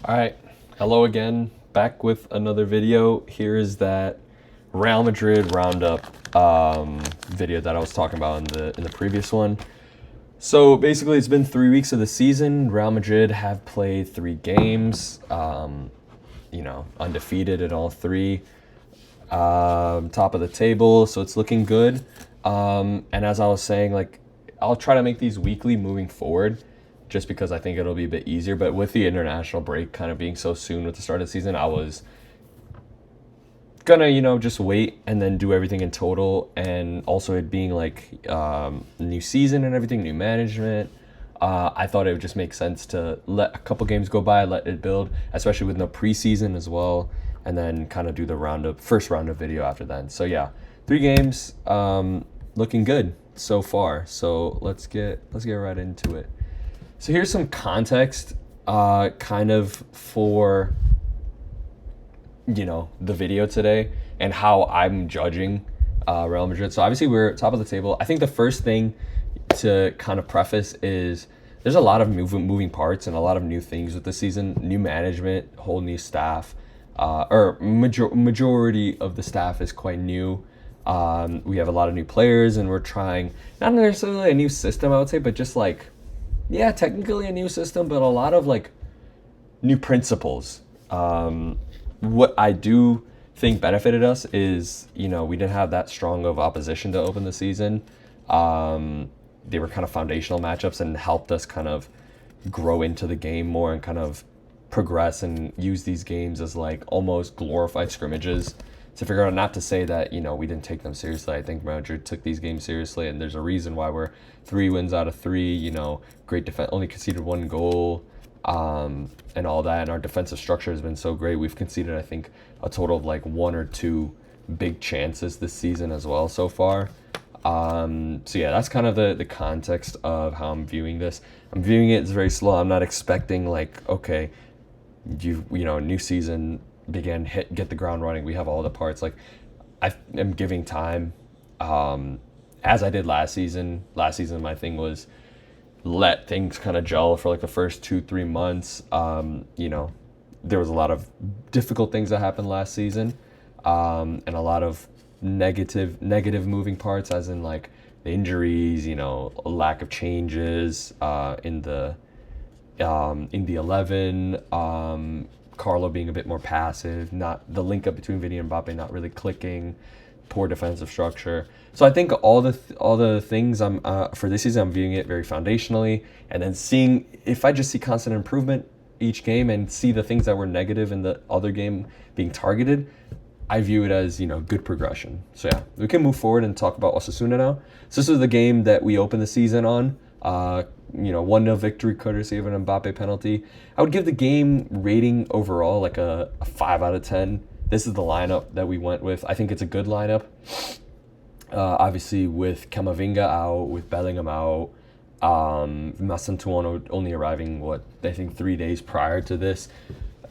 All right, hello again. Back with another video. Here is that Real Madrid roundup video that I was talking about in the previous one. So basically, it's been 3 weeks of the season. Real Madrid have played 3 games. Undefeated in all three. Top of the table, so it's looking good. And as I was saying, like I'll try to make these weekly moving forward, just because I think it'll be a bit easier. But with the international break kind of being so soon with the start of the season, I was gonna just wait and then do everything in total. And also it being like new season and everything, new management. I thought it would just make sense to let a couple games go by, let it build, especially with no preseason as well, and then kind of do the first round of video after that. So yeah, 3 games, looking good so far. So let's get right into it. So here's some context, kind of for the video today and how I'm judging Real Madrid. So obviously we're top of the table. I think the first thing to kind of preface is there's a lot of moving parts and a lot of new things with the season. New management, whole new staff, majority of the staff is quite new. We have a lot of new players, and we're trying not necessarily a new system, I would say, but just like, yeah, technically a new system, but a lot of like new principles. What I do think benefited us is, we didn't have that strong of opposition to open the season. They were kind of foundational matchups and helped us kind of grow into the game more and kind of progress and use these games as like almost glorified scrimmages to figure out. Not to say that we didn't take them seriously. I think Madrid took these games seriously, and there's a reason why we're 3 wins out of 3. Great defense, only conceded 1 goal, and all that. And our defensive structure has been so great. We've conceded, I think, a total of like 1 or 2 big chances this season as well so far. So yeah, that's kind of the context of how I'm viewing this. I'm viewing it as very slow. I'm not expecting like, okay, new season began, get the ground running. We have all the parts. Like, I am giving time, as I did last season. Last season, my thing was let things kind of gel for like the first 2-3 months. There was a lot of difficult things that happened last season, and a lot of negative moving parts, as in like the injuries, a lack of changes in the 11, Carlo being a bit more passive, not the link up between Vini and Mbappe not really clicking, poor defensive structure. So I think all the things I'm for this season, I'm viewing it very foundationally, and then seeing if I just see constant improvement each game and see the things that were negative in the other game being targeted, I view it as, good progression. So yeah, we can move forward and talk about Osasuna now. So this is the game that we opened the season on. 1-0 victory courtesy of an Mbappe penalty. I would give the game rating overall like a 5 out of 10. This is the lineup that we went with. I think it's a good lineup. Obviously with Camavinga out, with Bellingham out, Massantuono only arriving, I think 3 days prior to this.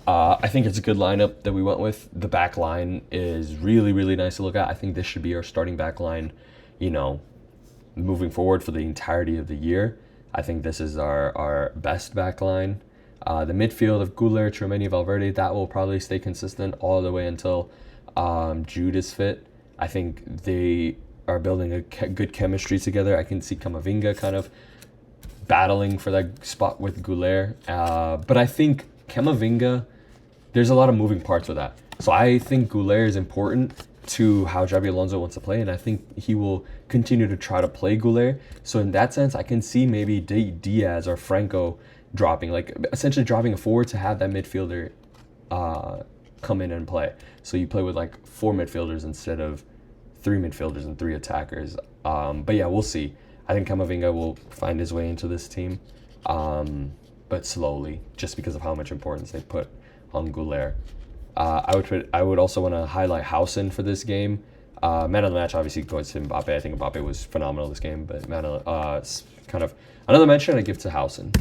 I think it's a good lineup that we went with. The back line is really, really nice to look at. I think this should be our starting back line, moving forward for the entirety of the year. I think this is our best back line. The midfield of Güler, Tchouaméni, Valverde, that will probably stay consistent all the way until Jude is fit. I think they are building a good chemistry together. I can see Camavinga kind of battling for that spot with Güler. But I think Camavinga, there's a lot of moving parts with that. So I think Güler is important to how Xabi Alonso wants to play, and I think he will continue to try to play Güler. So in that sense, I can see maybe Diaz or Franco dropping, like essentially dropping a forward to have that midfielder come in and play. So you play with like 4 midfielders instead of 3 midfielders and 3 attackers. But yeah, we'll see. I think Camavinga will find his way into this team, but slowly, just because of how much importance they put on Güler. I would also want to highlight Housen for this game. Man of the match obviously goes to Mbappe. I think Mbappe was phenomenal this game, but kind of another mention I give to Housen.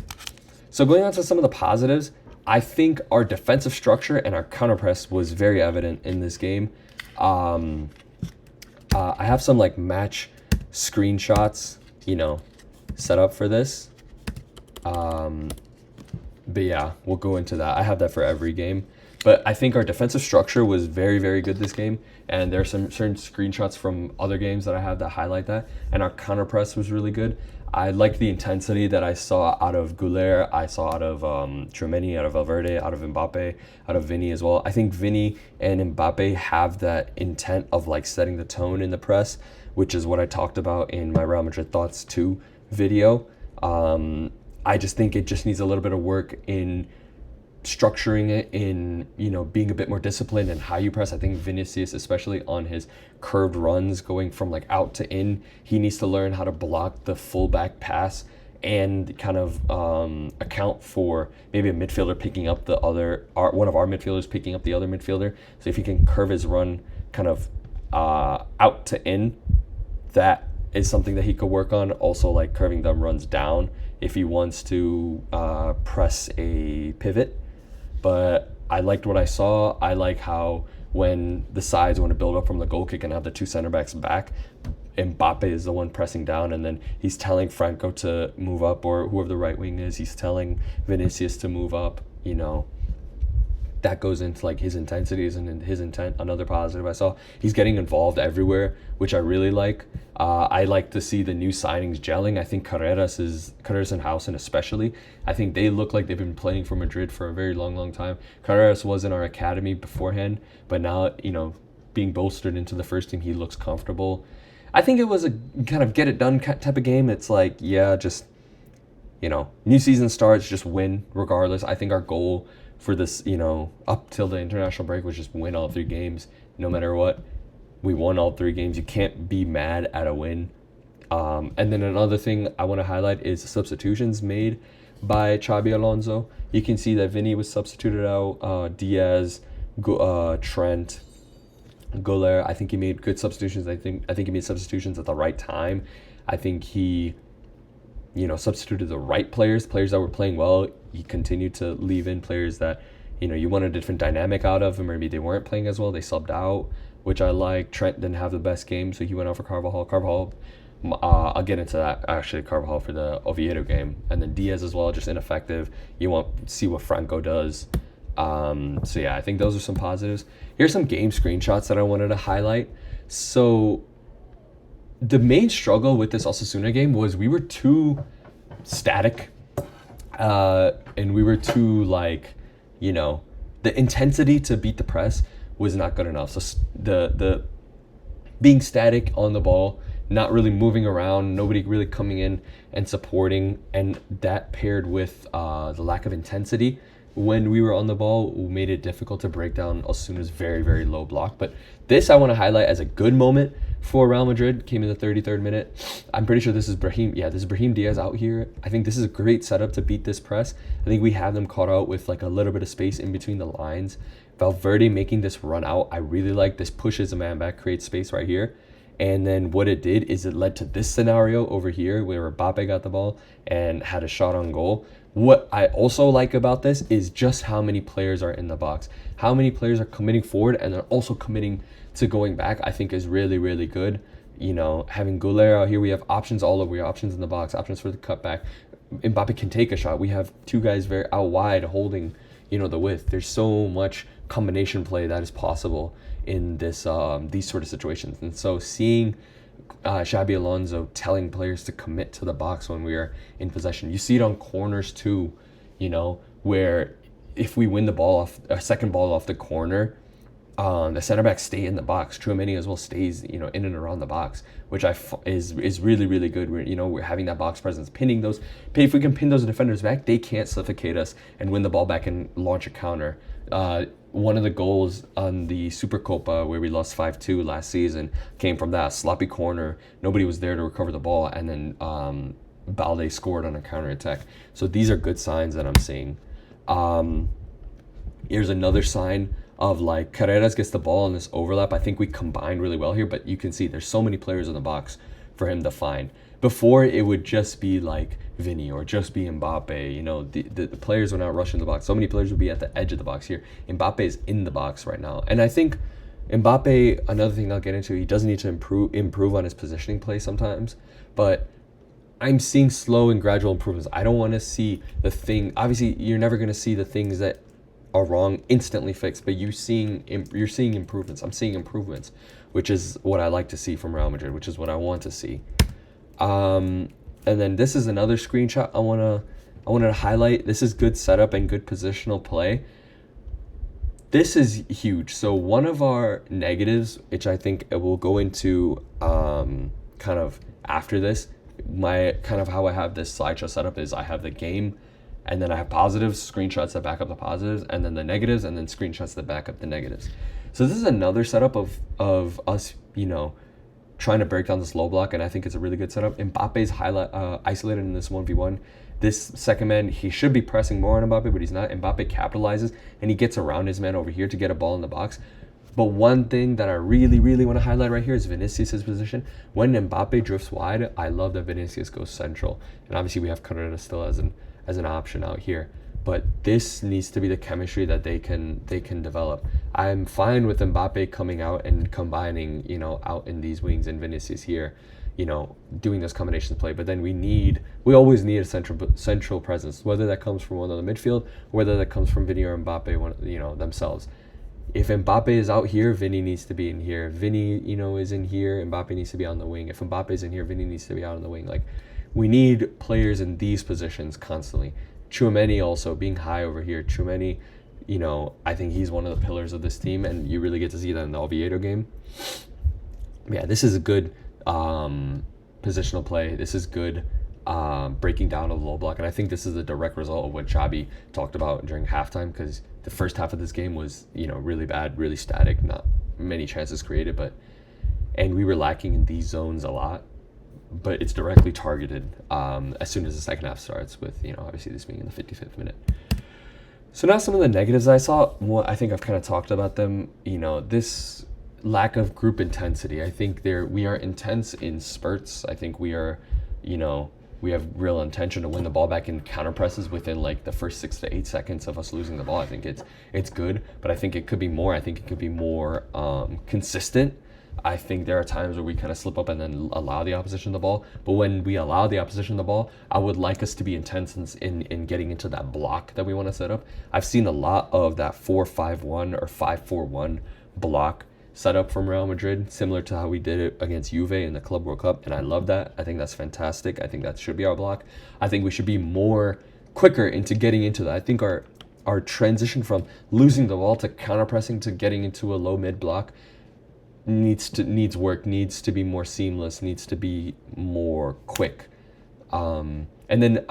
So going on to some of the positives, I think our defensive structure and our counter press was very evident in this game. I have some like match screenshots, set up for this. But yeah, we'll go into that. I have that for every game. But I think our defensive structure was very, very good this game. And there are some certain screenshots from other games that I have that highlight that. And our counter press was really good. I liked the intensity that I saw out of Goulet, I saw out of Tchouaméni, out of Valverde, out of Mbappe, out of Vinny as well. I think Vinny and Mbappe have that intent of like setting the tone in the press, which is what I talked about in my Real Madrid Thoughts 2 video. I just think it just needs a little bit of work in structuring it, in being a bit more disciplined in how you press. I think Vinicius, especially on his curved runs going from like out to in, he needs to learn how to block the full back pass and kind of account for maybe a midfielder picking up one of our midfielders picking up the other midfielder. So if he can curve his run kind of out to in, that is something that he could work on. Also, like curving them runs down if he wants to press a pivot. But I liked what I saw. I like how when the sides want to build up from the goal kick and have the two center backs back, Mbappe is the one pressing down, and then he's telling Franco to move up, or whoever the right wing is, he's telling Vinicius to move up. That goes into like his intensities and his intent. Another positive I saw, he's getting involved everywhere, which I really like. I like to see the new signings gelling. I think Carreras and Housen especially, I think they look like they've been playing for Madrid for a very long time. Carreras was in our academy beforehand, but now, being bolstered into the first team, he looks comfortable. I think it was a kind of get it done type of game. It's like, yeah, just, new season starts, just win regardless. I think our goal for this, up till the international break was just win all 3 games, no matter what. We won all 3 games. You can't be mad at a win. And then another thing I want to highlight is substitutions made by Xabi Alonso. You can see that Vinny was substituted out, Diaz, Trent, Goller. I think he made good substitutions. I think he made substitutions at the right time. I think he substituted the right players that were playing well. He continued to leave in players that, you wanted a different dynamic out of, and maybe they weren't playing as well. They subbed out, which I like. Trent didn't have the best game, so he went out for Carvajal. I'll get into that, actually, Carvajal for the Oviedo game. And then Diaz as well, just ineffective. You want to see what Franco does. So yeah, I think those are some positives. Here's some game screenshots that I wanted to highlight. So the main struggle with this Osasuna game was we were too static, and we were too the intensity to beat the press was not good enough. So the being static on the ball, not really moving around, nobody really coming in and supporting, and that paired with the lack of intensity when we were on the ball made it difficult to break down Osasuna's very, very low block. But this I want to highlight as a good moment for Real Madrid. Came in the 33rd minute. I'm pretty sure this is Brahim. Yeah, this is Brahim Diaz out here. I think this is a great setup to beat this press. I think we have them caught out with like a little bit of space in between the lines. Valverde making this run out, I really like. This pushes a man back, creates space right here. And then what it did is it led to this scenario over here where Mbappe got the ball and had a shot on goal. What I also like about this is just how many players are in the box. How many players are committing forward and they're also committing to going back, I think is really, really good. Having Goulet out here, we have options all over. We have options in the box, options for the cutback. Mbappe can take a shot. We have 2 guys very out wide holding, the width. There's so much combination play that is possible in this these sort of situations. And so seeing Xabi Alonso telling players to commit to the box when we are in possession. You see it on corners too, where if we win the ball off a second ball off the corner, the center backs stay in the box. Tchouaméni as well stays, in and around the box, which is really, really good. We're having that box presence, pinning those. If we can pin those defenders back, they can't suffocate us and win the ball back and launch a counter. One of the goals on the Supercopa where we lost 5-2 last season came from that sloppy corner. Nobody was there to recover the ball, and then Balde scored on a counterattack. So these are good signs that I'm seeing. Here's another sign of like Carreras gets the ball in this overlap. I think we combined really well here, but you can see there's so many players in the box for him to find. Before, it would just be like Vinny or just be Mbappe. The players would not rush in the box. So many players would be at the edge of the box here. Mbappe is in the box right now. And I think Mbappe, another thing I'll get into, he does need to improve on his positioning play sometimes. But I'm seeing slow and gradual improvements. I don't want to see the thing. Obviously, you're never going to see the things that are wrong instantly fixed, but you're seeing improvements. I'm seeing improvements, which is what I like to see from Real Madrid, which is what I want to see. And then this is another screenshot I wanted to highlight. This is good setup and good positional play. This is huge. So one of our negatives, which I think it will go into kind of after this, my kind of how I have this slideshow setup is I have the game, and then I have positives, screenshots that back up the positives, and then the negatives, and then screenshots that back up the negatives. So this is another setup of us, trying to break down this low block, and I think it's a really good setup. Mbappe's isolated in this 1v1. This second man, he should be pressing more on Mbappe, but he's not. Mbappe capitalizes, and he gets around his man over here to get a ball in the box. But one thing that I really, really want to highlight right here is Vinicius' position. When Mbappe drifts wide, I love that Vinicius goes central. And obviously we have Carrera still as an option out here. But this needs to be the chemistry that they can develop. I'm fine with Mbappe coming out and combining, out in these wings and Vinicius here, doing those combinations play. But then we always need a central presence, whether that comes from one of the midfield, whether that comes from Vinny or Mbappe, themselves. If Mbappe is out here, Vinny needs to be in here. If Vinny, is in here, Mbappe needs to be on the wing. If Mbappe is in here, Vinny needs to be out on the wing. Like, we need players in these positions constantly. Tchouaméni also being high over here. Tchouaméni, I think he's one of the pillars of this team, and you really get to see that in the Oviedo game. Yeah, this is a good positional play. This is good breaking down of the low block, and I think this is a direct result of what Xabi talked about during halftime, because the first half of this game was, really bad, really static, not many chances created, and we were lacking in these zones a lot. But it's directly targeted as soon as the second half starts with, obviously this being in the 55th minute. So now some of the negatives I saw, I think I've kind of talked about them, this lack of group intensity. I think we are intense in spurts. I think we are, we have real intention to win the ball back in counter presses within like the first 6 to 8 seconds of us losing the ball. I think it's good, but I think it could be more. I think it could be more consistent. I think there are times where we kind of slip up and then allow the opposition the ball. But when we allow the opposition the ball, I would like us to be intense in getting into that block that we want to set up. I've seen a lot of that 4-5-1 or 5-4-1 block set up from Real Madrid, similar to how we did it against Juve in the Club World Cup. And I love that. I think that's fantastic. I think that should be our block. I think we should be more quicker into getting into that. I think our transition from losing the ball to counter-pressing to getting into a low mid block needs work, needs to be more seamless, needs to be more quick. And then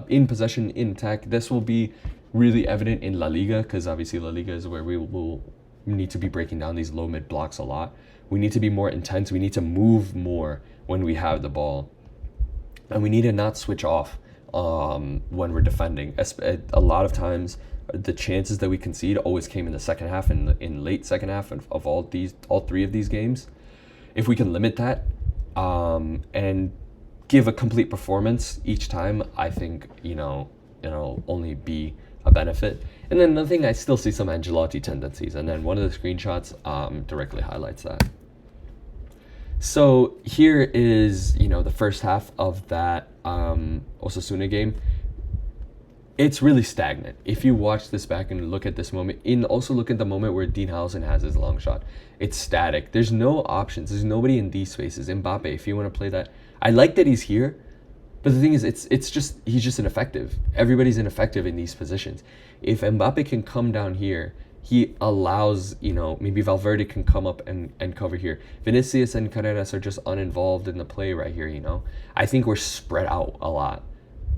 in possession, in attack, this will be really evident in La Liga, because obviously La Liga is where we will need to be breaking down these low mid blocks a lot. We need to be more intense. We need to move more when we have the ball, and we need to not switch off when we're defending. A lot of times the chances that we concede always came in the second half and in late second half of all three of these games. If we can limit that and give a complete performance each time, I think it'll only be a benefit. And then another thing, I still see some Ancelotti tendencies, and then one of the screenshots directly highlights that. So here is the first half of that Osasuna game. It's really stagnant. If you watch this back and look at this moment, and also look at the moment where Dean Howson has his long shot, it's static. There's no options. There's nobody in these spaces. Mbappe, if you want to play that, I like that he's here, but the thing is, he's just ineffective. Everybody's ineffective in these positions. If Mbappe can come down here, he allows, maybe Valverde can come up and cover here. Vinicius and Carreras are just uninvolved in the play right here, I think we're spread out a lot.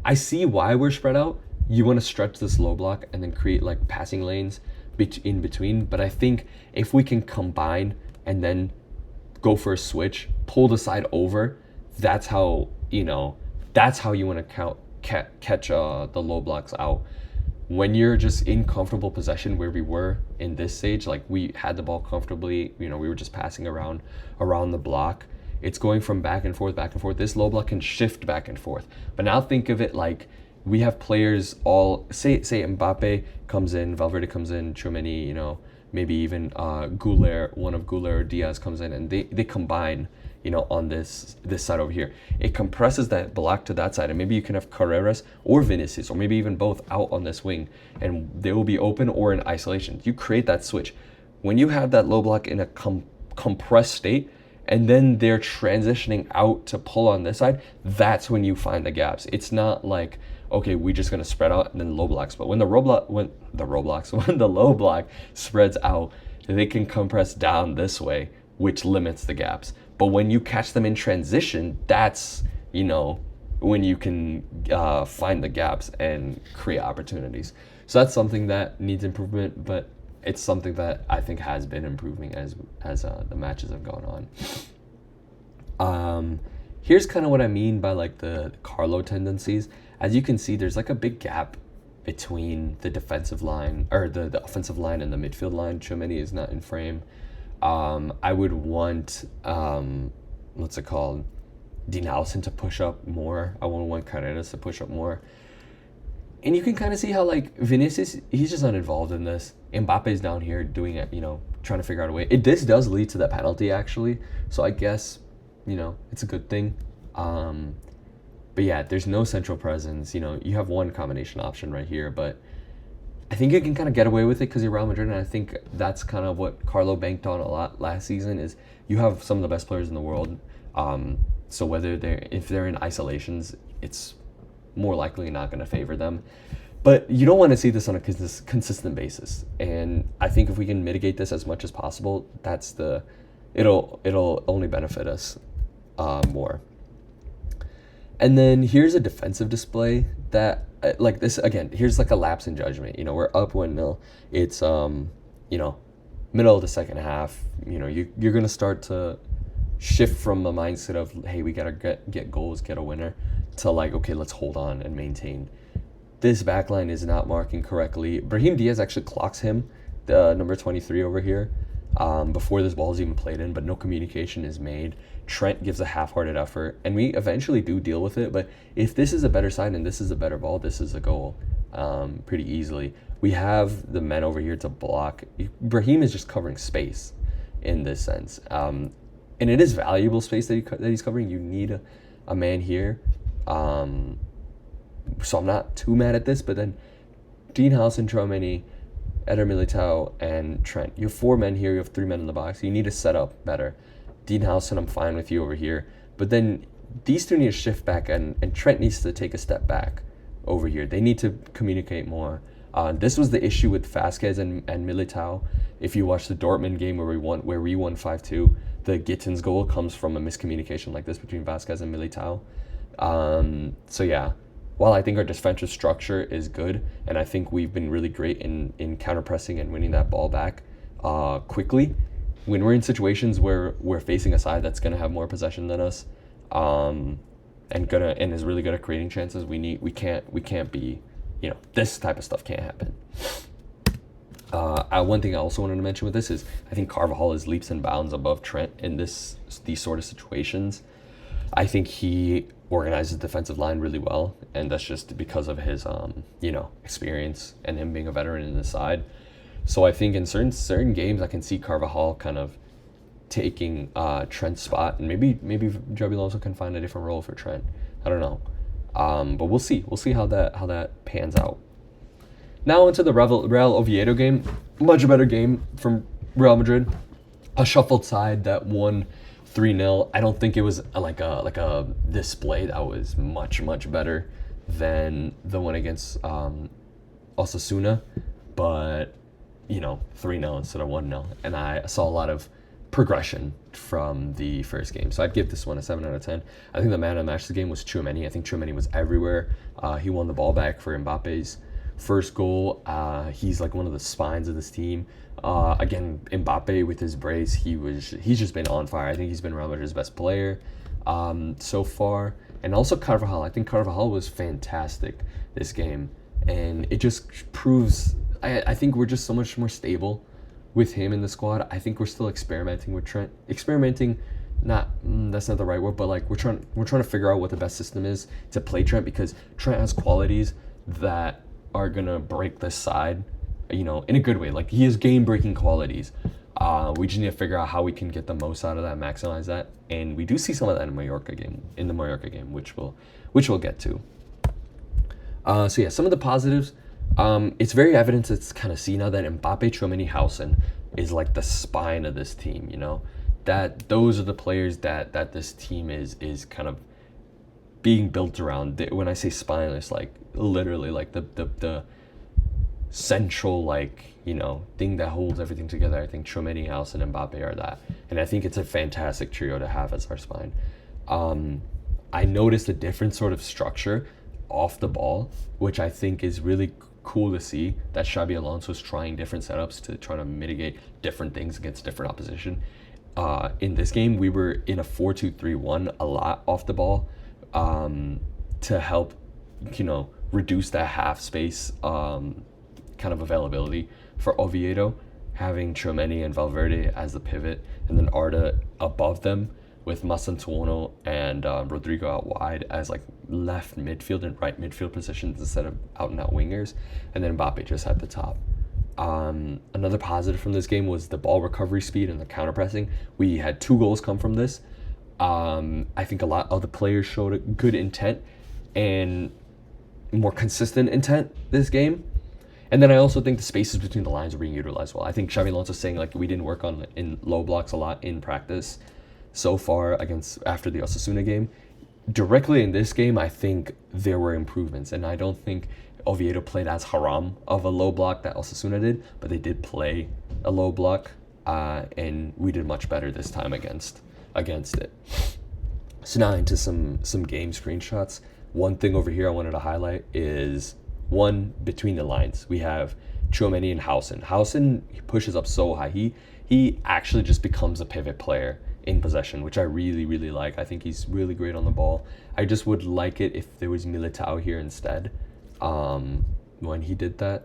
I see why we're spread out. You want to stretch this low block and then create like passing lanes in between. But I think if we can combine and then go for a switch, pull the side over, that's how you want to catch the low blocks out. When you're just in comfortable possession where we were in this stage, like we had the ball comfortably, we were just passing around the block. It's going from back and forth. This low block can shift back and forth. But now think of it like we have players all, say Mbappe comes in, Valverde comes in, Tchouaméni, maybe even one of Goulet or Diaz comes in, and they combine, on this side over here. It compresses that block to that side, and maybe you can have Carreras or Vinicius, or maybe even both out on this wing, and they will be open or in isolation. You create that switch. When you have that low block in a compressed state, and then they're transitioning out to pull on this side, that's when you find the gaps. It's not like, okay, we're just gonna spread out and then low blocks. But when the low block spreads out, they can compress down this way, which limits the gaps. But when you catch them in transition, that's when you can find the gaps and create opportunities. So that's something that needs improvement, but it's something that I think has been improving as the matches have gone on. Here's kind of what I mean by like the Carlo tendencies. As you can see, there's like a big gap between the defensive line, or the offensive line, and the midfield line. Tchouaméni is not in frame. I would want what's it called, Dean Allison to push up more. I would want Carreras to push up more. And you can kind of see how, like, Vinicius, he's just not involved in this. Mbappe's down here doing it, trying to figure out a way. This does lead to that penalty, actually. So I guess, it's a good thing. But yeah, there's no central presence. You have one combination option right here, but I think you can kind of get away with it because you're Real Madrid, and I think that's kind of what Carlo banked on a lot last season, is you have some of the best players in the world. So if they're in isolations, it's more likely not going to favor them. But you don't want to see this on a consistent basis. And I think if we can mitigate this as much as possible, it'll only benefit us more. And then here's a defensive display that, like this, again, here's like a lapse in judgment. We're up 1-0. It's, middle of the second half. You're going to start to shift from the mindset of, hey, we got to get goals, get a winner, to like, okay, let's hold on and maintain. This backline is not marking correctly. Brahim Diaz actually clocks him, the number 23 over here, before this ball is even played in, but no communication is made. Trent gives a half-hearted effort, and we eventually do deal with it, but if this is a better side and this is a better ball, this is a goal pretty easily. We have the men over here to block. Brahim is just covering space in this sense. And it is valuable space that he's covering. You need a man here. So I'm not too mad at this, but then Dean Howson, Tchouaméni, Eder Militao, and Trent. You have 4 men here. You have 3 men in the box. You need to set up better. Dean Howson, I'm fine with you over here. But then these two need to shift back, and Trent needs to take a step back over here. They need to communicate more. This was the issue with Vasquez and Militao. If you watch the Dortmund game where we won 5-2, the Gittins goal comes from a miscommunication like this between Vasquez and Militao. So yeah, while I think our defensive structure is good, and I think we've been really great in counter-pressing and winning that ball back quickly, when we're in situations where we're facing a side that's going to have more possession than us, and is really good at creating chances, we can't be, this type of stuff can't happen. One thing I also wanted to mention with this is I think Carvajal is leaps and bounds above Trent in these sort of situations. I think he organizes the defensive line really well, and that's just because of his experience and him being a veteran in the side. So I think in certain games I can see Carvajal kind of taking Trent's spot, and maybe Javi Alonso can find a different role for Trent. I don't know, but we'll see. We'll see how that pans out. Now into the Real Oviedo game. Much better game from Real Madrid. A shuffled side that won 3-0. I don't think it was like a display that was much better than the one against Osasuna, but 3-0 instead of 1-0, and I saw a lot of progression from the first game. So I'd give this one a 7 out of 10. I think the man of the match of the game was Tchouaméni. I think Tchouaméni was everywhere. He won the ball back for Mbappe's first goal. He's like one of the spines of this team. Again, Mbappe with his brace, he's just been on fire. I think he's been Real Madrid's best player so far. And also Carvajal. I think Carvajal was fantastic this game, and it just proves I think we're just so much more stable with him in the squad. I think we're still experimenting with Trent. Experimenting, that's not the right word, but like we're trying to figure out what the best system is to play Trent, because Trent has qualities that are gonna break this side, in a good way. Like he has game-breaking qualities, We just need to figure out how we can get the most out of that, maximize that, and we do see some of that in the Mallorca game, which we'll get to. So yeah, some of the positives. It's very evident. It's kind of seen now that Mbappe, Tchouaméni, Housen is like the spine of this team. You know, that those are the players that this team is kind of being built around. When I say spine, it's like literally like the central, like, you know, thing that holds everything together. I think Tchouaméni, Housen, and Mbappe are that, and I think it's a fantastic trio to have as our spine. I noticed a different sort of structure off the ball, which I think is really cool to see, that Xabi Alonso's trying different setups to try to mitigate different things against different opposition. In this game, we were in a 4-2-3-1 a lot off the ball, to help, you know, reduce that half space kind of availability for Oviedo, having Tchouaméni and Valverde as the pivot, and then Arda above them, with Mastantuono and Rodrigo out wide as like left midfield and right midfield positions instead of out and out wingers, and then Mbappe just at the top. Another positive from this game was the ball recovery speed and the counter pressing. We had 2 goals come from this. I think a lot of the players showed a good intent and more consistent intent this game. And then I also think the spaces between the lines are being utilized well. I think Xabi Alonso saying like we didn't work on in low blocks a lot in practice so far after the Osasuna game. Directly in this game, I think there were improvements, and I don't think Oviedo played as haram of a low block that Osasuna did, but they did play a low block, and we did much better this time against it. So now into some game screenshots. One thing over here I wanted to highlight is one between the lines. We have Tchouaméni and Housen. Housen pushes up so high. He actually just becomes a pivot player in possession, which I really, really like. I think he's really great on the ball. I just would like it if there was Militao here instead. When he did that,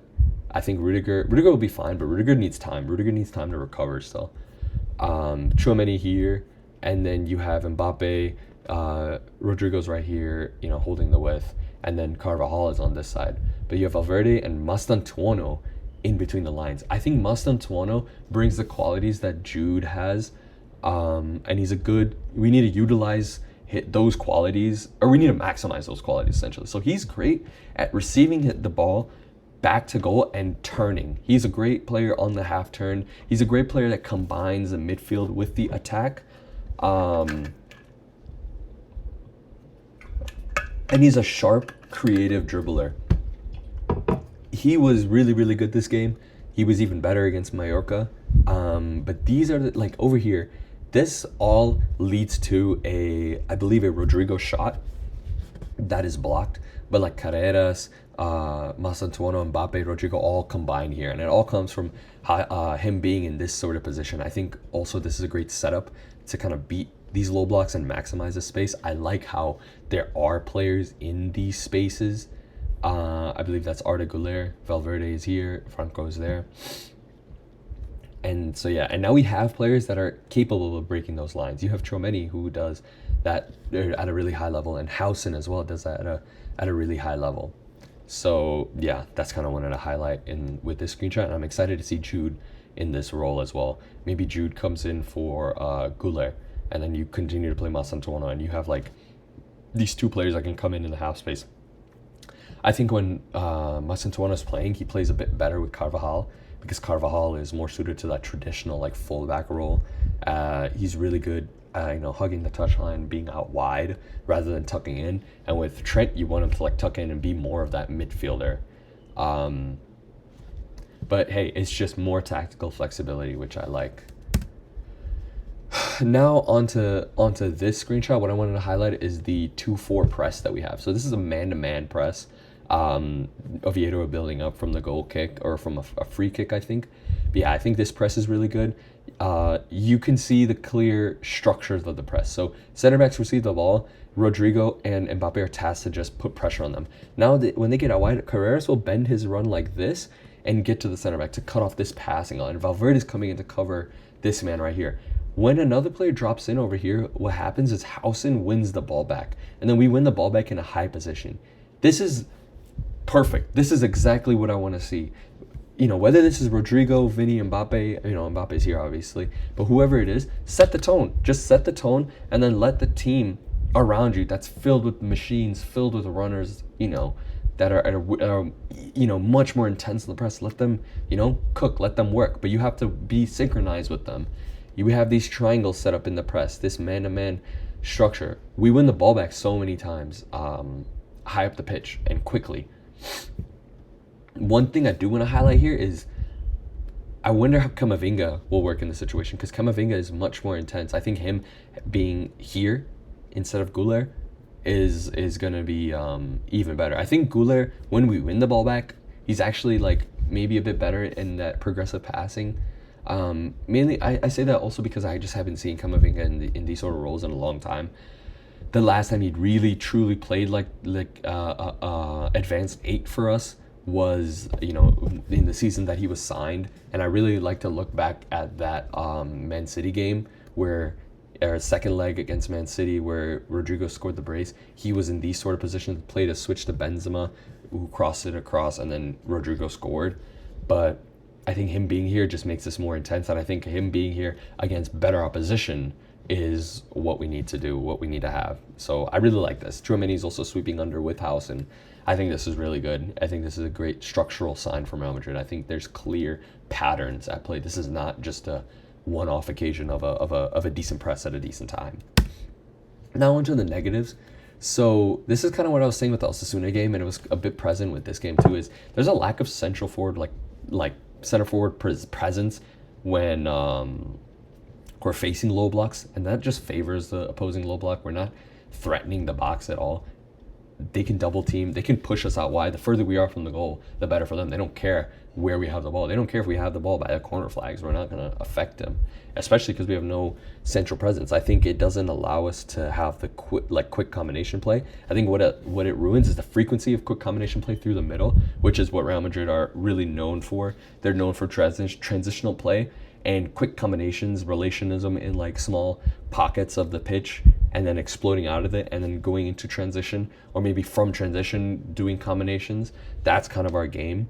I think Rudiger will be fine, but Rudiger needs time. Rudiger needs time to recover still. Tchouaméni here, and then you have Mbappe, Rodrigo's right here, you know, holding the width, and then Carvajal is on this side. But you have Valverde and Mastantuono in between the lines. I think Mastantuono brings the qualities that Jude has, and he's we need to utilize those qualities, or we need to maximize those qualities essentially. So he's great at receiving the ball back to goal and turning. He's a great player on the half turn. He's a great player that combines the midfield with the attack. And he's a sharp, creative dribbler. He was really, really good this game. He was even better against Mallorca. But these are like over here, this all leads to I believe a Rodrigo shot that is blocked. But like Carreras, Mastantuono, Mbappe, Rodrigo all combine here, and it all comes from him being in this sort of position. I think also this is a great setup to kind of beat these low blocks and maximize the space. I like how there are players in these spaces. I believe that's Arda Güler, Valverde is here, Franco is there. And so yeah, and now we have players that are capable of breaking those lines. You have Tchouaméni, who does that at a really high level, and Housen as well does that at a really high level. So yeah, that's kind of wanted to highlight with this screenshot, and I'm excited to see Jude in this role as well. Maybe Jude comes in for Güler, and then you continue to play Mastantuono, and you have like these 2 players that can come in the half space. I think when Mastantuono is playing, he plays a bit better with Carvajal, because Carvajal is more suited to that traditional like fullback role. He's really good, hugging the touchline, being out wide rather than tucking in. And with Trent, you want him to like tuck in and be more of that midfielder. But hey, it's just more tactical flexibility, which I like. Now onto this screenshot. What I wanted to highlight is the 2-4 press that we have. So this is a man-to-man press. Oviedo are building up from the goal kick, or from a free kick, I think. But yeah, I think this press is really good. You can see the clear structures of the press. So center backs receive the ball. Rodrigo and Mbappe are tasked to just put pressure on them. Now, when they get out wide, Carreras will bend his run like this and get to the center back to cut off this passing line. Valverde is coming in to cover this man right here. When another player drops in over here, what happens is Housen wins the ball back, and then we win the ball back in a high position. This is perfect. This is exactly what I want to see. whether this is Rodrigo, Vinny, Mbappe, Mbappe's here obviously, but whoever it is, set the tone. Just set the tone, and then let the team around you that's filled with machines, filled with runners, that are much more intense in the press. Let them, cook. Let them work. But you have to be synchronized with them. You have these triangles set up in the press, this man-to-man structure. We win the ball back so many times, high up the pitch and quickly. One thing I do want to highlight here is I wonder how Camavinga will work in the situation, because Camavinga is much more intense. I think him being here instead of Güler is going to be even better. I think Güler, when we win the ball back, he's actually like maybe a bit better in that progressive passing. Mainly, I say that also because I just haven't seen Camavinga in these sort of roles in a long time. The last time he'd really truly played like advanced 8 for us was in the season that he was signed, and I really like to look back at that Man City game where our second leg against Man City where Rodrigo scored the brace. He was in these sort of positions, played a switch to Benzema, who crossed it across, and then Rodrigo scored. But I think him being here just makes this more intense, and I think him being here against better opposition is what we need to do, what we need to have. So I really like this. Tchouaméni's also sweeping under with House, and I think this is really good. I think this is a great structural sign from Real Madrid. I think there's clear patterns at play. This is not just a one-off occasion of a decent press at a decent time. Now onto the negatives. So this is kind of what I was saying with the Osasuna game, and it was a bit present with this game too, is there's a lack of central forward, like center forward presence when we're facing low blocks, and that just favors the opposing low block. We're not threatening the box at all. They can double team, they can push us out wide. The further we are from the goal, the better for them. They don't care where we have the ball. They don't care if we have the ball by the corner flags. We're not going to affect them, especially because we have no central presence. I think it doesn't allow us to have the quick combination play. I think what it ruins is the frequency of quick combination play through the middle, which is what Real Madrid are really known for. They're known for transitional play and quick combinations, relationism in like small pockets of the pitch, and then exploding out of it, and then going into transition, or maybe from transition doing combinations. That's kind of our game.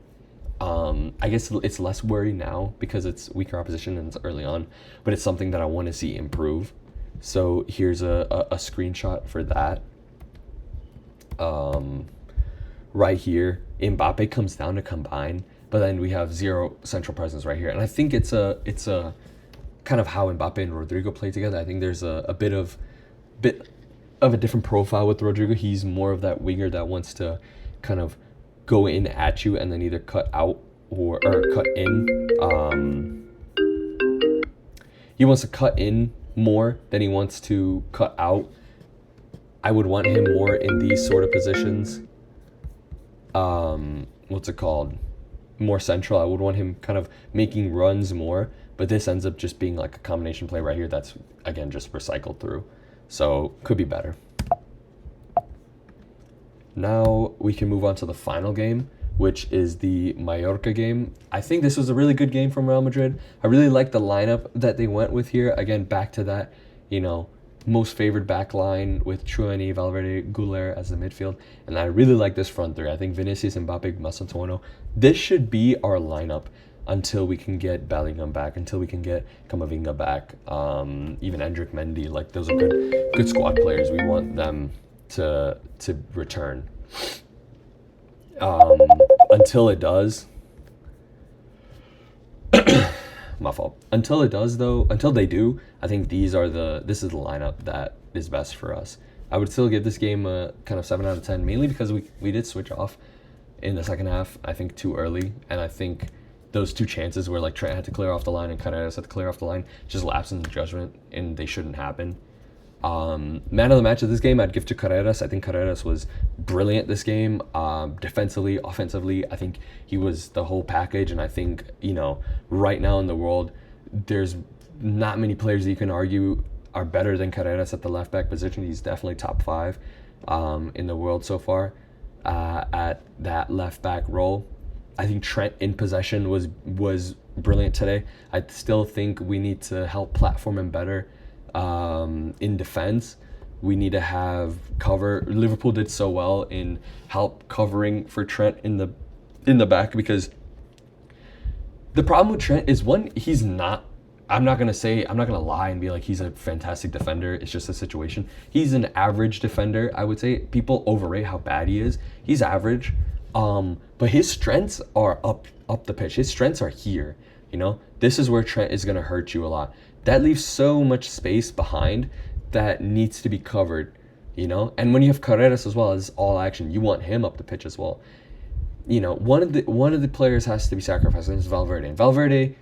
I guess it's less worry now because it's weaker opposition and it's early on, but it's something that I want to see improve. So here's a screenshot for that. Right here, Mbappe comes down to combine, but then we have zero central presence right here. And I think it's a kind of how Mbappe and Rodrigo play together. I think there's a bit of a different profile with Rodrigo. He's more of that winger that wants to kind of go in at you and then either cut out or cut in. He wants to cut in more than he wants to cut out. I would want him more in these sort of positions. What's it called? More central. I would want him kind of making runs more, but this ends up just being like a combination play right here that's, again, just recycled through. So could be better. Now we can move on to the final game, which is the Mallorca game. I think this was a really good game from Real Madrid. I really like the lineup that they went with here. Again, back to that, most favored back line with Tchouaméni, Valverde, Güler as the midfield. And I really like this front three. I think Vinicius, Mbappe, Mastantuono. This should be our lineup until we can get Bellingham back, until we can get Camavinga back, even Endrick, Mendy. Like, those are good squad players. We want them to return. Until it does, my fault. Until they do, I think this is the lineup that is best for us. I would still give this game a kind of 7 out of 10, mainly because we did switch off in the second half, I think too early, and I think those two chances where like Trent had to clear off the line and Carreras had to clear off the line just lapsed in judgment, and they shouldn't happen. Man of the match of this game, I'd give to Carreras. I think Carreras was brilliant this game. Defensively, offensively, I think he was the whole package. And I think, right now in the world, there's not many players that you can argue are better than Carreras at the left back position. He's definitely top 5 in the world so far at that left back role. I think Trent in possession was brilliant today. I still think we need to help platform him better. In defense, we need to have cover. Liverpool did so well in help covering for Trent in the back, because The problem with Trent is one, he's not. I'm not gonna lie and be like he's a fantastic defender. It's just a situation. He's an average defender, I would say. People overrate how bad he is. He's average, but his strengths are up the pitch. His strengths are here. This is where Trent is gonna hurt you a lot. That leaves so much space behind that needs to be covered. And when you have Carreras as well as all action, you want him up the pitch as well. One of the players has to be sacrificed, and it's Valverde. And Valverde,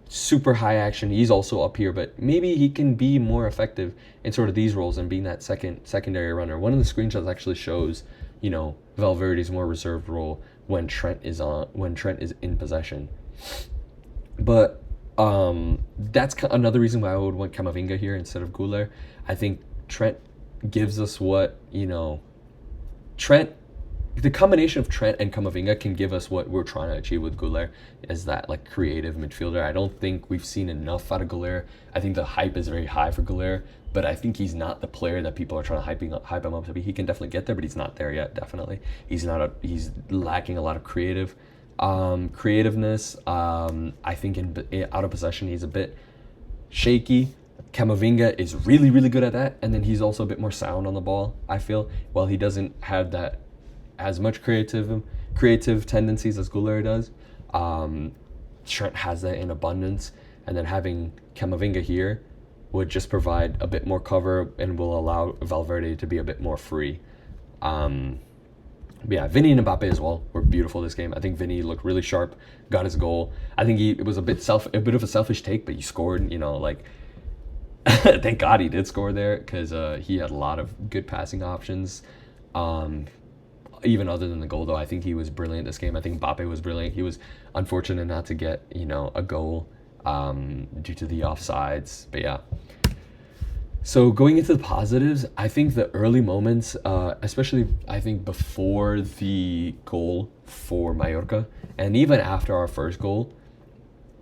super high action. He's also up here, but maybe he can be more effective in sort of these roles and being that secondary runner. One of the screenshots actually shows, Valverde's more reserved role when Trent is in possession. But that's another reason why I would want Camavinga here instead of Güler. I think Trent gives us what, the combination of Trent and Camavinga can give us what we're trying to achieve with Güler, as that like creative midfielder. I don't think we've seen enough out of Güler. I think the hype is very high for Güler, but I think he's not the player that people are trying to hype him up to be. He can definitely get there, but he's not there yet. Definitely, he's lacking a lot of creativeness. I think out of possession he's a bit shaky. Camavinga is really, really good at that, and then he's also a bit more sound on the ball, I feel. While he doesn't have that as much creative tendencies as Güler does, Trent has that in abundance, and then having Camavinga here would just provide a bit more cover and will allow Valverde to be a bit more free. But yeah, Vinny and Mbappe as well were beautiful this game. I think Vinny looked really sharp, got his goal. I think it was a bit of a selfish take, but he scored. Thank God he did score there, because he had a lot of good passing options. Even other than the goal, though, I think he was brilliant this game. I think Mbappe was brilliant. He was unfortunate not to get, a goal due to the offsides. But yeah. So going into the positives, I think the early moments, especially I think before the goal for Mallorca, and even after our first goal,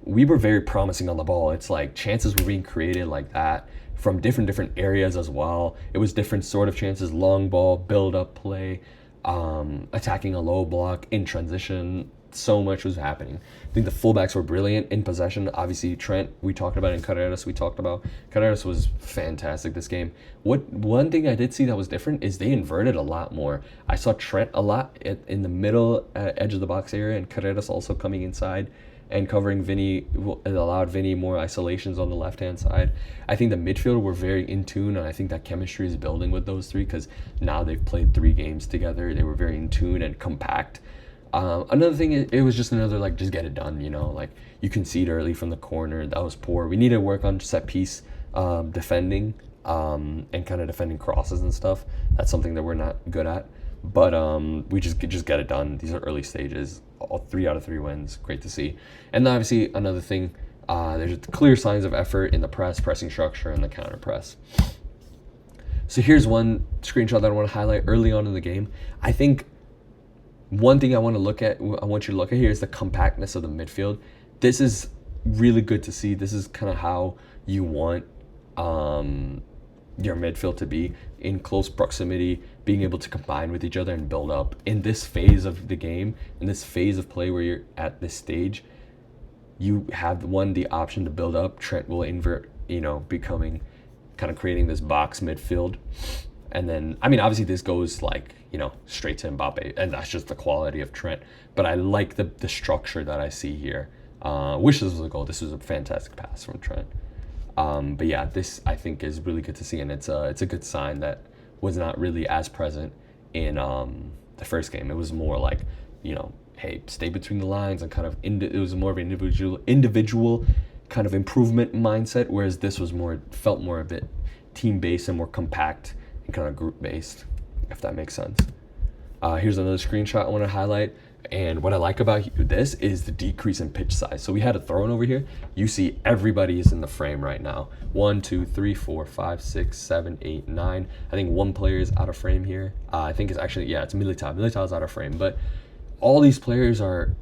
we were very promising on the ball. It's like chances were being created like that from different areas as well. It was different sort of chances: long ball, build up play, attacking a low block in transition. So much was happening. I think the fullbacks were brilliant in possession. Obviously, Trent, we talked about, and Carreras, we talked about. Carreras was fantastic this game. One thing I did see that was different is they inverted a lot more. I saw Trent a lot in the middle edge of the box area, and Carreras also coming inside and covering Vinny. It allowed Vinny more isolations on the left-hand side. I think the midfield were very in tune, and I think that chemistry is building with those three, because now they've played 3 games together. They were very in tune and compact. Another thing, it was just another, just get it done, you concede early from the corner. That was poor. We need to work on set piece defending and kind of defending crosses and stuff. That's something that we're not good at. But we just get it done. These are early stages. All 3 out of 3 wins. Great to see. And then obviously another thing, there's clear signs of effort in the pressing structure, and the counter press. So here's one screenshot that I want to highlight early on in the game. I think one thing I want you to look at here is the compactness of the midfield. This is really good to see. This is kind of how you want your midfield to be, in close proximity, being able to combine with each other and build up. In this phase of the game, in this phase of play where you're at this stage, you have the option to build up. Trent will invert, becoming kind of creating this box midfield. And then, obviously this goes straight to Mbappe, and that's just the quality of Trent. But I like the structure that I see here. Wish this was a goal. This was a fantastic pass from Trent. But yeah, this I think is really good to see, and it's a good sign that was not really as present in the first game. It was more like, hey, stay between the lines, and kind of it was more of an individual kind of improvement mindset, whereas this was felt more a bit team-based and more compact and kind of group-based, if that makes sense. Here's another screenshot I want to highlight. And what I like about this is the decrease in pitch size. So we had a throw-in over here. You see everybody is in the frame right now. 1, 2, 3, 4, 5, 6, 7, 8, 9. I think one player is out of frame here. I think it's actually, it's Militao. Militao's out of frame. But all these players are,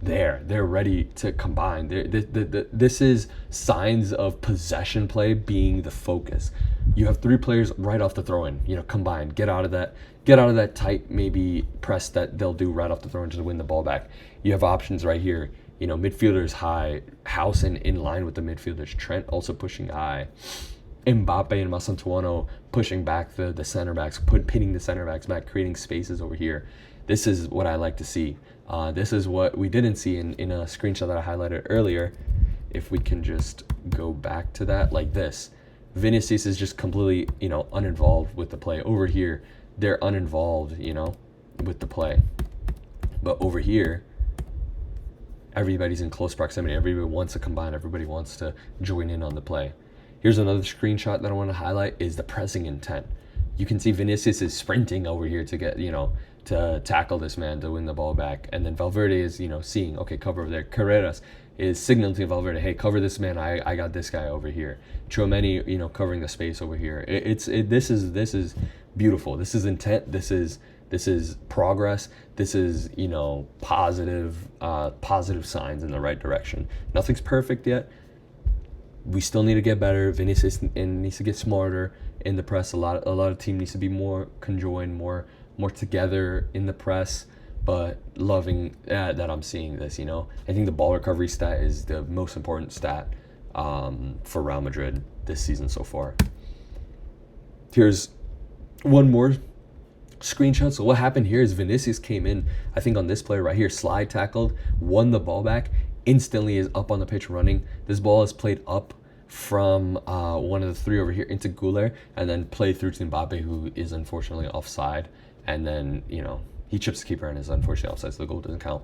there. They're ready to combine. This is signs of possession play being the focus. You have 3 players right off the throw-in, combine, get out of that tight maybe press that they'll do right off the throw-in to win the ball back. You have options right here. midfielders high, Housen in line with the midfielders, Trent also pushing high, Mbappe and Masantuono pushing back the center backs, pinning the center backs back, creating spaces over here. This is what I like to see. This is what we didn't see in a screenshot that I highlighted earlier. If we can just go back to that, like this. Vinicius is just completely, uninvolved with the play. Over here, they're uninvolved, with the play. But over here, everybody's in close proximity. Everybody wants to combine. Everybody wants to join in on the play. Here's another screenshot that I want to highlight is the pressing intent. You can see Vinicius is sprinting over here to get, to tackle this man to win the ball back. And then Valverde is, seeing, okay, cover over there. Carreras is signaling to Valverde, hey, cover this man. I got this guy over here. Tchouaméni, covering the space over here. This is beautiful. This is intent. This is progress. This is, positive signs in the right direction. Nothing's perfect yet. We still need to get better. Vinicius needs to get smarter in the press. A lot of team needs to be more conjoined, more together in the press. But loving that I'm seeing this. I think the ball recovery stat is the most important stat for Real Madrid this season so far. Here's one more screenshot. So what happened here is Vinicius came in, I think on this play right here, slide tackled, won the ball back, instantly is up on the pitch running. This ball is played up from one of the three over here into Güler, and then played through to Mbappe, who is unfortunately offside. And then, he chips the keeper and is unfortunately offside, so the goal doesn't count.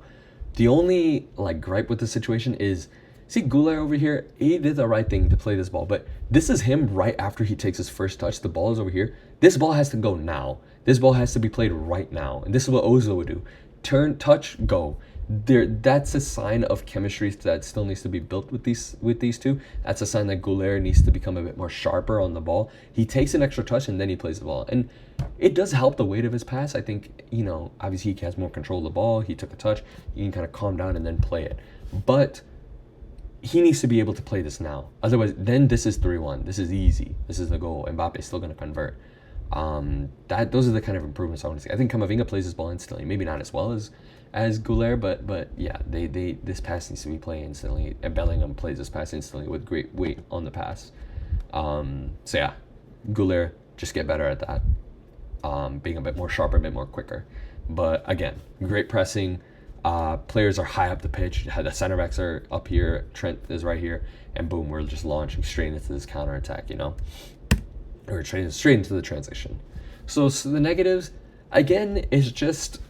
The only gripe with the situation is, see Güler over here, he did the right thing to play this ball, but this is him right after he takes his first touch. The ball is over here. This ball has to go now. This ball has to be played right now. And this is what Ozil would do. Turn, touch, go. That's a sign of chemistry that still needs to be built with these two. That's a sign that Güler needs to become a bit more sharper on the ball. He takes an extra touch and then he plays the ball. And it does help the weight of his pass. I think, obviously he has more control of the ball. He took a touch. You can kind of calm down and then play it. But he needs to be able to play this now. Otherwise, then this is 3-1. This is easy. This is the goal. Mbappe's still going to convert. Those are the kind of improvements I want to see. I think Camavinga plays his ball instantly. Maybe not as well as Güler, but yeah, they this pass needs to be played instantly. And Bellingham plays this pass instantly with great weight on the pass. So yeah, Güler, just get better at that. Being a bit more sharper, a bit more quicker. But again, great pressing. Players are high up the pitch. The center backs are up here. Trent is right here, and boom, we're just launching straight into this counter attack. Or straight into the transition. So the negatives, again, is just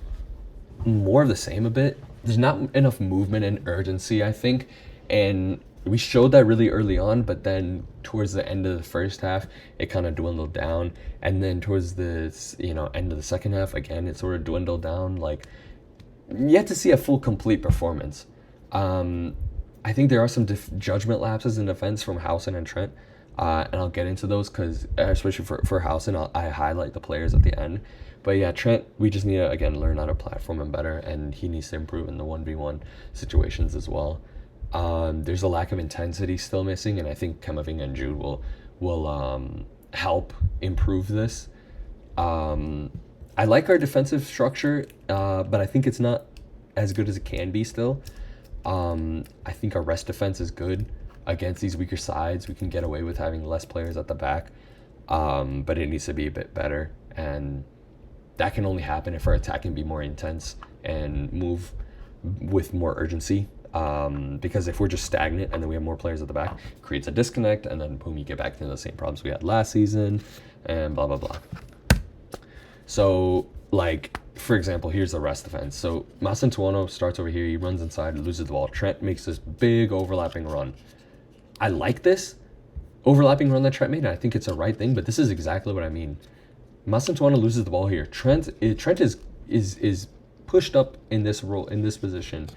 more of the same a bit. There's not enough movement and urgency, I think, and we showed that really early on, but then towards the end of the first half, it kind of dwindled down, and then towards the end of the second half, again, it sort of dwindled down. Yet to see a full complete performance. I think there are some judgment lapses in defense from Housen and Trent. And I'll get into those because, especially for Housen, I highlight the players at the end. But yeah, Trent, we just need to, again, learn how to platform him better, and he needs to improve in the 1v1 situations as well. There's a lack of intensity still missing, and I think Camavinga and Jude will help improve this. I like our defensive structure, but I think it's not as good as it can be still. I think our rest defense is good. Against these weaker sides, we can get away with having less players at the back, but it needs to be a bit better, and that can only happen if our attack can be more intense and move with more urgency, because if we're just stagnant and then we have more players at the back, it creates a disconnect, and then boom, you get back into the same problems we had last season, and blah, blah, blah. So, for example, here's the rest defense. So Masantuono starts over here, he runs inside, loses the ball. Trent makes this big overlapping run. I like this overlapping run that Trent made, and I think it's the right thing, but this is exactly what I mean. Masantuono loses the ball here. Trent is pushed up in this role, in this position.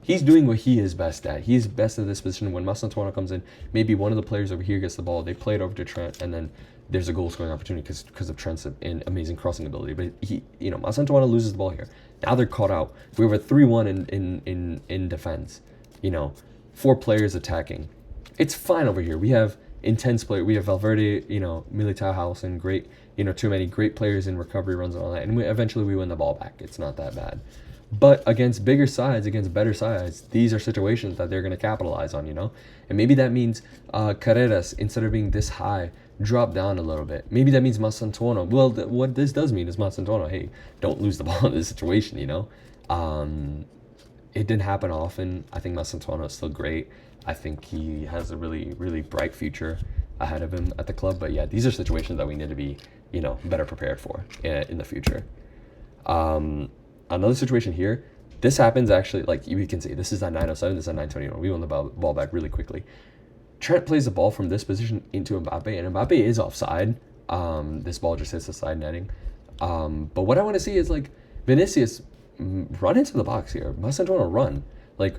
He's doing what he is best at. He's best at this position. When Masantuono comes in, maybe one of the players over here gets the ball, they play it over to Trent, and then there's a goal scoring opportunity because of Trent's amazing crossing ability. But Masantuono loses the ball here. Now they're caught out. We have a 3-1 in defense. 4 players attacking. It's fine over here. We have intense players. We have Valverde, Militao, Housen, great, too many great players in recovery runs and all that. And eventually we win the ball back. It's not that bad. But against bigger sides, against better sides, these are situations that they're going to capitalize on, you know? And maybe that means Carreras, instead of being this high, drop down a little bit. Maybe that means Masantuono. Well, what this does mean is Masantuono, hey, don't lose the ball in this situation, you know? It didn't happen often. I think Masantuono is still great. I think he has a really, really bright future ahead of him at the club. But yeah, these are situations that we need to be, you know, better prepared for in the future. Another situation here, this happens actually, like you can see, this is at 9:07, this is at 9:21. We won the ball back really quickly. Trent plays the ball from this position into Mbappe, and Mbappe is offside. This ball just hits the side netting. But what I want to see is like Vinicius run into the box here. Masantuono run. Like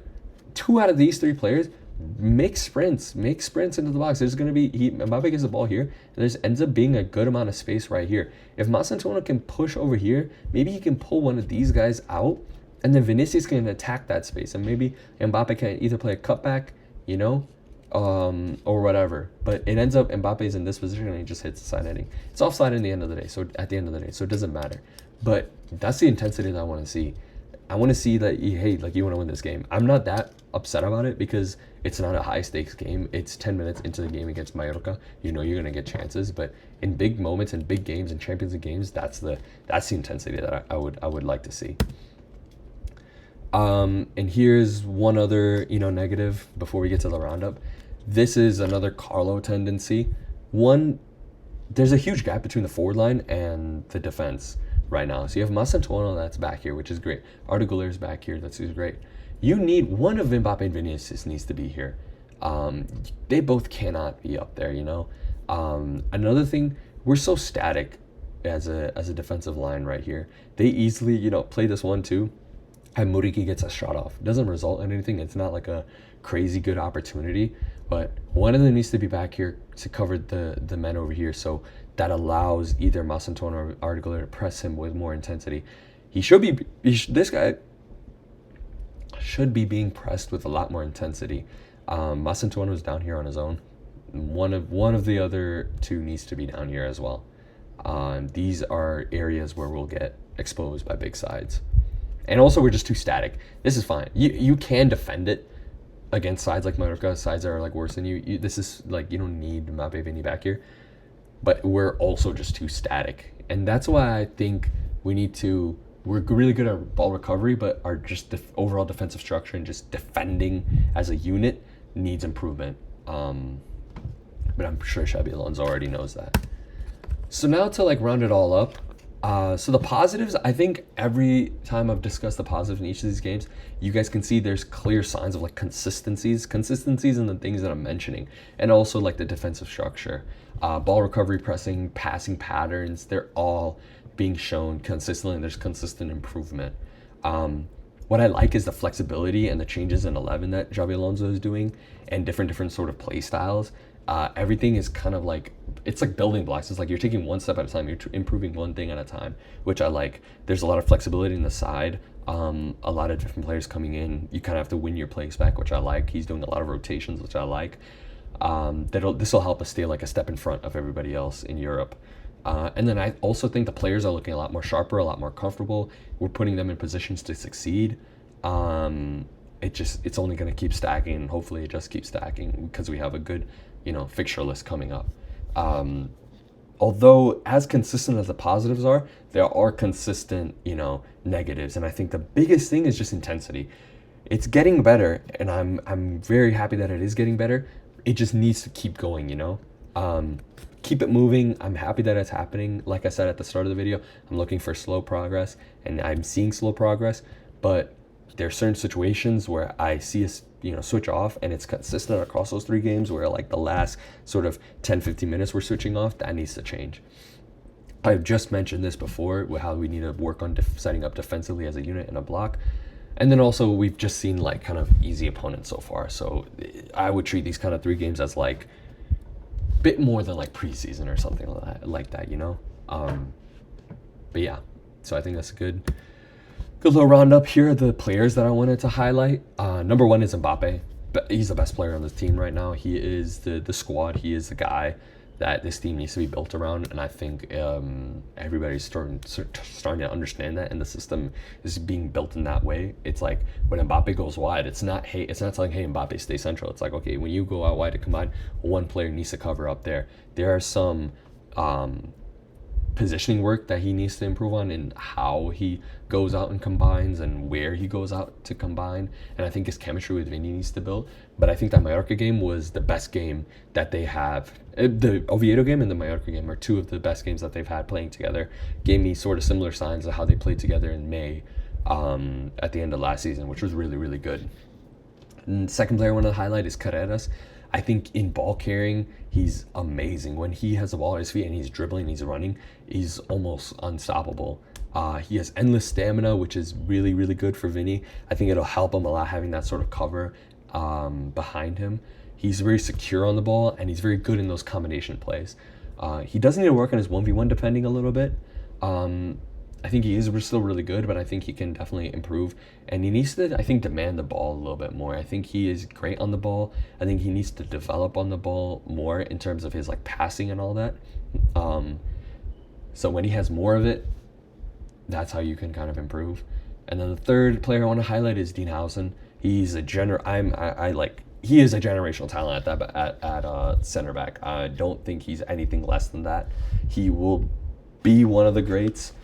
2 out of these 3 players make sprints into the box. There's going to be, Mbappe gets the ball here, and there's ends up being a good amount of space right here. If Masantuono can push over here, maybe he can pull one of these guys out, and then Vinicius can attack that space, and maybe Mbappe can either play a cutback, you know, or whatever. But it ends up Mbappe's in this position, and he just hits the side netting. It's offside at the end of the day, so it doesn't matter. But that's the intensity that I want to see. I want to see that, hey, like, you want to win this game. I'm not that upset about it because it's not a high stakes game. It's 10 minutes into the game against Mallorca. You know you're going to get chances, but in big moments and big games and Champions League games, that's the intensity that I would like to see. And here's one other, you know, negative before we get to the roundup. This is another Carlo tendency. One, there's a huge gap between the forward line and the defense right now. So you have Masantuono that's back here, which is great. Arda Güler's back here, that's great. You need one of Mbappe and Vinicius needs to be here. They both cannot be up there, you know. Another thing, we're so static as a defensive line right here. They easily, you know, play this 1-2, and Muriqi gets a shot off. It doesn't result in anything. It's not like a crazy good opportunity, but one of them needs to be back here to cover the men over here. So that allows either Masantuono or Arda Güler to press him with more intensity. This guy should be being pressed with a lot more intensity. Masantuono is down here on his own. One of the other 2 needs to be down here as well. These are areas where we'll get exposed by big sides. And also, we're just too static. This is fine. You can defend it against sides like Mallorca, sides that are like worse than you. This is like, you don't need Mbappe Vini back here. But we're also just too static. And that's why I think we're really good at ball recovery, but our just overall defensive structure and just defending as a unit needs improvement. But I'm sure Xabi Alonso already knows that. So now to like round it all up. So the positives, I think every time I've discussed the positives in each of these games, you guys can see there's clear signs of like consistencies in the things that I'm mentioning, and also like the defensive structure, ball recovery, pressing, passing patterns, they're all being shown consistently, and there's consistent improvement. What I like is the flexibility and the changes in 11 that Xabi Alonso is doing, and different sort of play styles. Everything is kind of like, it's like building blocks. It's like you're taking one step at a time. You're improving one thing at a time, which I like. There's a lot of flexibility in the side. A lot of different players coming in. You kind of have to win your place back, which I like. He's doing a lot of rotations, which I like. This will help us stay like a step in front of everybody else in Europe. And then I also think the players are looking a lot more sharper, a lot more comfortable. We're putting them in positions to succeed. It's only going to keep stacking, and hopefully it just keeps stacking because we have a good, you know, fixture list coming up. Although as consistent as the positives are, there are consistent, you know, negatives, and I think the biggest thing is just intensity. It's getting better, and I'm very happy that it is getting better. It just needs to keep going, you know. Keep it moving. I'm happy that it's happening. Like I said at the start of the video, I'm looking for slow progress, and I'm seeing slow progress, but there are certain situations where I see us, you know, switch off, and it's consistent across those 3 games where like the last sort of 10-15 minutes we're switching off. That needs to change. I've just mentioned this before, how we need to work on setting up defensively as a unit and a block. And then also we've just seen like kind of easy opponents so far. So I would treat these kind of 3 games as like a bit more than like preseason or something like that, you know? But yeah, so I think that's a good little roundup. Here are the players that I wanted to highlight. Number 1 is Mbappe. He's the best player on this team right now. He is the squad. He is the guy. that this team needs to be built around, and I think everybody's starting to understand that, and the system is being built in that way. It's like when Mbappe goes wide, it's not telling hey Mbappe stay central. It's like, okay, when you go out wide to combine, one player needs to cover up there. There are some positioning work that he needs to improve on in how he goes out and combines and where he goes out to combine. And I think his chemistry with Vini needs to build. But I think that Mallorca game was the best game that they have. The Oviedo game and the Mallorca game are two of the best games that they've had playing together. Gave me sort of similar signs of how they played together in May at the end of last season, which was really, really good. And the second player I want to highlight is Carreras. I think in ball carrying, he's amazing. When he has the ball at his feet and he's dribbling, he's running, he's almost unstoppable. He has endless stamina, which is really, really good for Vinny. I think it'll help him a lot having that sort of cover behind him. He's very secure on the ball, and he's very good in those combination plays. He does need to work on his 1v1 defending a little bit. I think he is still really good, but I think he can definitely improve. And he needs to, I think, demand the ball a little bit more. I think he is great on the ball. I think he needs to develop on the ball more in terms of his like passing and all that. So when he has more of it, that's how you can kind of improve. And then the third player I want to highlight is Dean Howson. He's a he is a generational talent at center back. I don't think he's anything less than that. He will be one of the greats.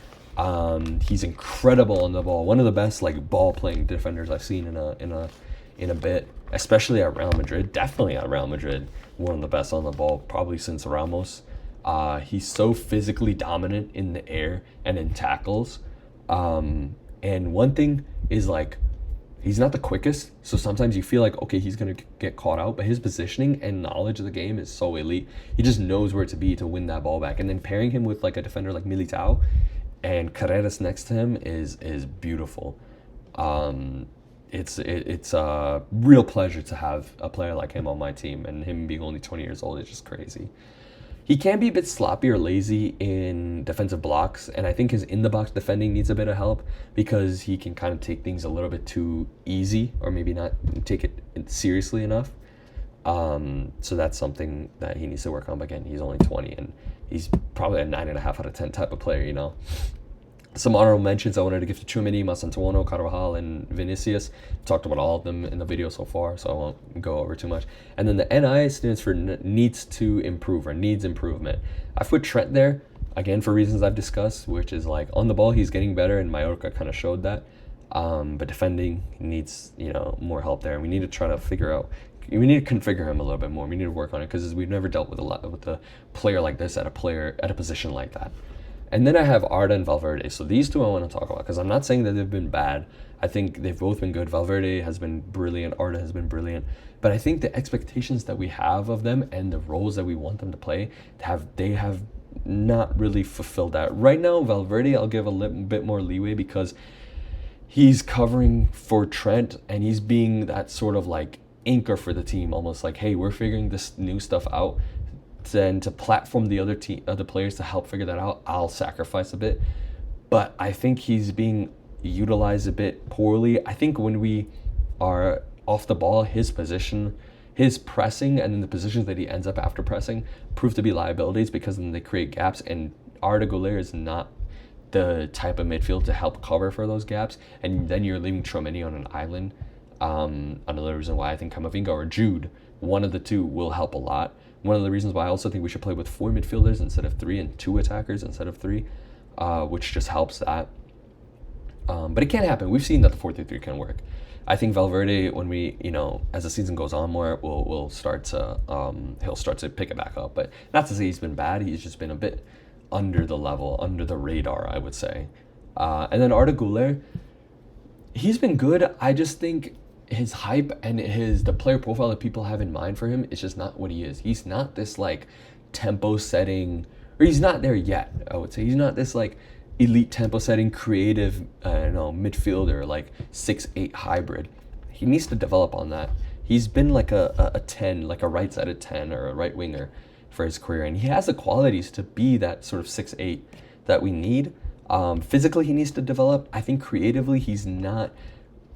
He's incredible on the ball. One of the best like ball playing defenders I've seen in a bit, especially at Real Madrid. Definitely at Real Madrid, one of the best on the ball probably since Ramos. He's so physically dominant in the air and in tackles. And one thing is like he's not the quickest, so sometimes you feel like okay he's gonna get caught out, but his positioning and knowledge of the game is so elite. He just knows where to be to win that ball back, and then pairing him with like a defender like Militao and Carreras next to him is beautiful. It's a real pleasure to have a player like him on my team, and him being only 20 years old is just crazy. He can be a bit sloppy or lazy in defensive blocks, and I think his in-the-box defending needs a bit of help because he can kind of take things a little bit too easy or maybe not take it seriously enough. So that's something that he needs to work on. But again, he's only 20, and he's probably a 9.5 out of 10 type of player, you know. Some honorable mentions I wanted to give to Tchouaméni, Masantuono, Carvajal, and Vinicius. Talked about all of them in the video so far, so I won't go over too much. And then the NI stands for needs to improve or needs improvement. I've put Trent there, again, for reasons I've discussed, which is like on the ball, he's getting better, and Mallorca kind of showed that. But defending needs, more help there. And we need to try to figure out, we need to configure him a little bit more. We need to work on it because we've never dealt with a player like this at a position like that. And then I have Arda and Valverde. So these two I want to talk about because I'm not saying that they've been bad. I think they've both been good. Valverde has been brilliant. Arda has been brilliant. But I think the expectations that we have of them and the roles that we want them to play, they have not really fulfilled that. Right now, Valverde, I'll give a little bit more leeway because he's covering for Trent and he's being that sort of like anchor for the team, almost like, hey, we're figuring this new stuff out. Then to platform the other players to help figure that out, I'll sacrifice a bit. But I think he's being utilized a bit poorly. I think when we are off the ball, his position, his pressing, and then the positions that he ends up after pressing prove to be liabilities because then they create gaps, and Arda Güler is not the type of midfield to help cover for those gaps, and then you're leaving Tchouaméni on an island. Another reason why I think Camavinga or Jude, one of the two, will help a lot. One of the reasons why I also think we should play with 4 midfielders instead of 3 and 2 attackers instead of 3, which just helps that. But it can happen. We've seen that the 4-3-3 can work. I think Valverde, when we, as the season goes on more, will start to he'll start to pick it back up. But not to say he's been bad. He's just been a bit under the level, under the radar, I would say. And then Arda Güler, he's been good. I just think his hype and the player profile that people have in mind for him is just not what he is. He's not this like tempo setting, or he's not there yet, I would say. He's not this like elite tempo setting, creative, midfielder, like 6-8 hybrid. He needs to develop on that. He's been like a 10, like a right-sided 10 or a right winger for his career, and he has the qualities to be that sort of 6-8 that we need. Physically, he needs to develop. I think creatively, he's not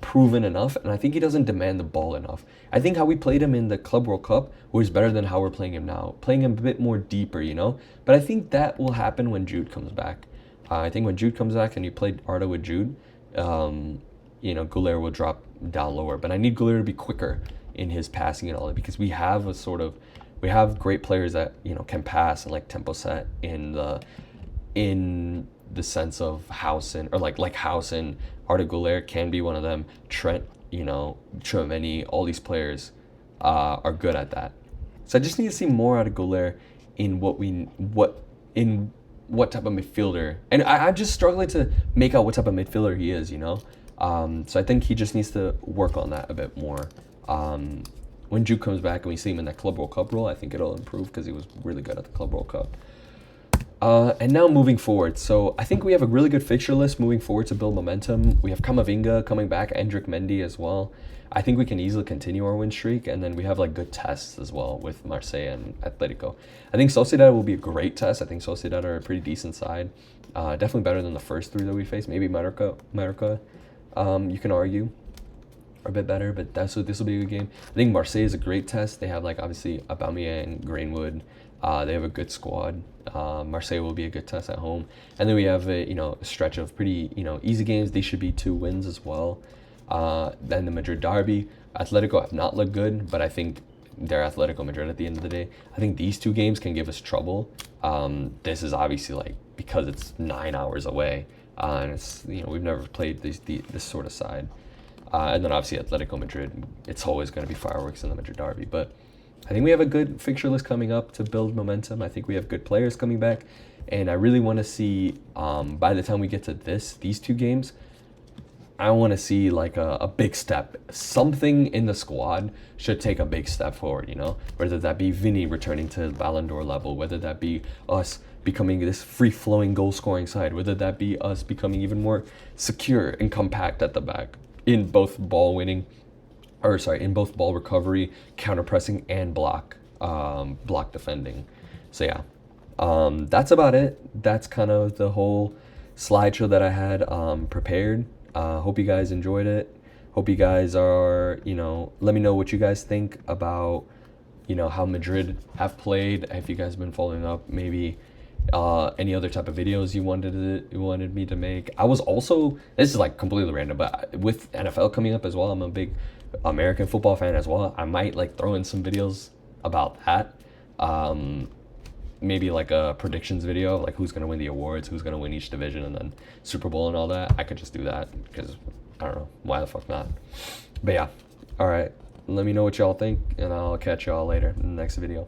proven enough, and I think he doesn't demand the ball enough. I think how we played him in the Club World Cup was better than how we're playing him now. Playing him a bit more deeper, you know? But I think that will happen when Jude comes back. I think when Jude comes back and you play Arda with Jude, Goulet will drop down lower. But I need Goulet to be quicker in his passing and all that, because we have great players that, can pass and like tempo set in the sense of Housen, or like Housen, Arda Güler can be one of them. Trent, Tchouaméni, all these players are good at that. So I just need to see more out of Güler in what type of midfielder. And I'm just struggling to make out what type of midfielder he is, So I think he just needs to work on that a bit more. When Jude comes back and we see him in that Club World Cup role, I think it'll improve because he was really good at the Club World Cup. And now moving forward, so I think we have a really good fixture list moving forward to build momentum. We have Camavinga coming back, Endrick Mendy as well. I think we can easily continue our win streak, and then we have like good tests as well with Marseille and Atletico. I think Sociedad will be a great test. I think Sociedad are a pretty decent side, definitely better than the first three that we faced. Maybe Mallorca, you can argue, are a bit better, but this will be a good game. I think Marseille is a great test. They have like obviously Aubameyang, Greenwood. They have a good squad. Marseille will be a good test at home, and then we have a stretch of pretty easy games. These should be 2 wins as well. Then the Madrid derby. Atletico have not looked good, but I think they're Atletico Madrid at the end of the day. I think these 2 games can give us trouble. This is obviously like because it's 9 hours away, and it's we've never played this sort of side. And then obviously Atletico Madrid. It's always going to be fireworks in the Madrid derby, but I think we have a good fixture list coming up to build momentum. I think we have good players coming back, and I really want to see, by the time we get to these 2 games, I want to see like a big step. Something in the squad should take a big step forward, whether that be Vinny returning to Ballon d'Or level, whether that be us becoming this free-flowing goal-scoring side, whether that be us becoming even more secure and compact at the back in both ball recovery, counter pressing, and block defending. So yeah, that's about it. That's kind of the whole slideshow that I had prepared. Hope you guys enjoyed it. Hope you guys are, let me know what you guys think about, how Madrid have played. If you guys have been following up, maybe any other type of videos you wanted me to make. I was also, this is like completely random, but with NFL coming up as well, I'm a big American football fan as well. I might like throw in some videos about that. Maybe like a predictions video, like who's going to win the awards, who's going to win each division, and then Super Bowl and all that. I could just do that because I don't know, why the fuck not. But yeah, all right, let me know what y'all think, and I'll catch y'all later in the next video.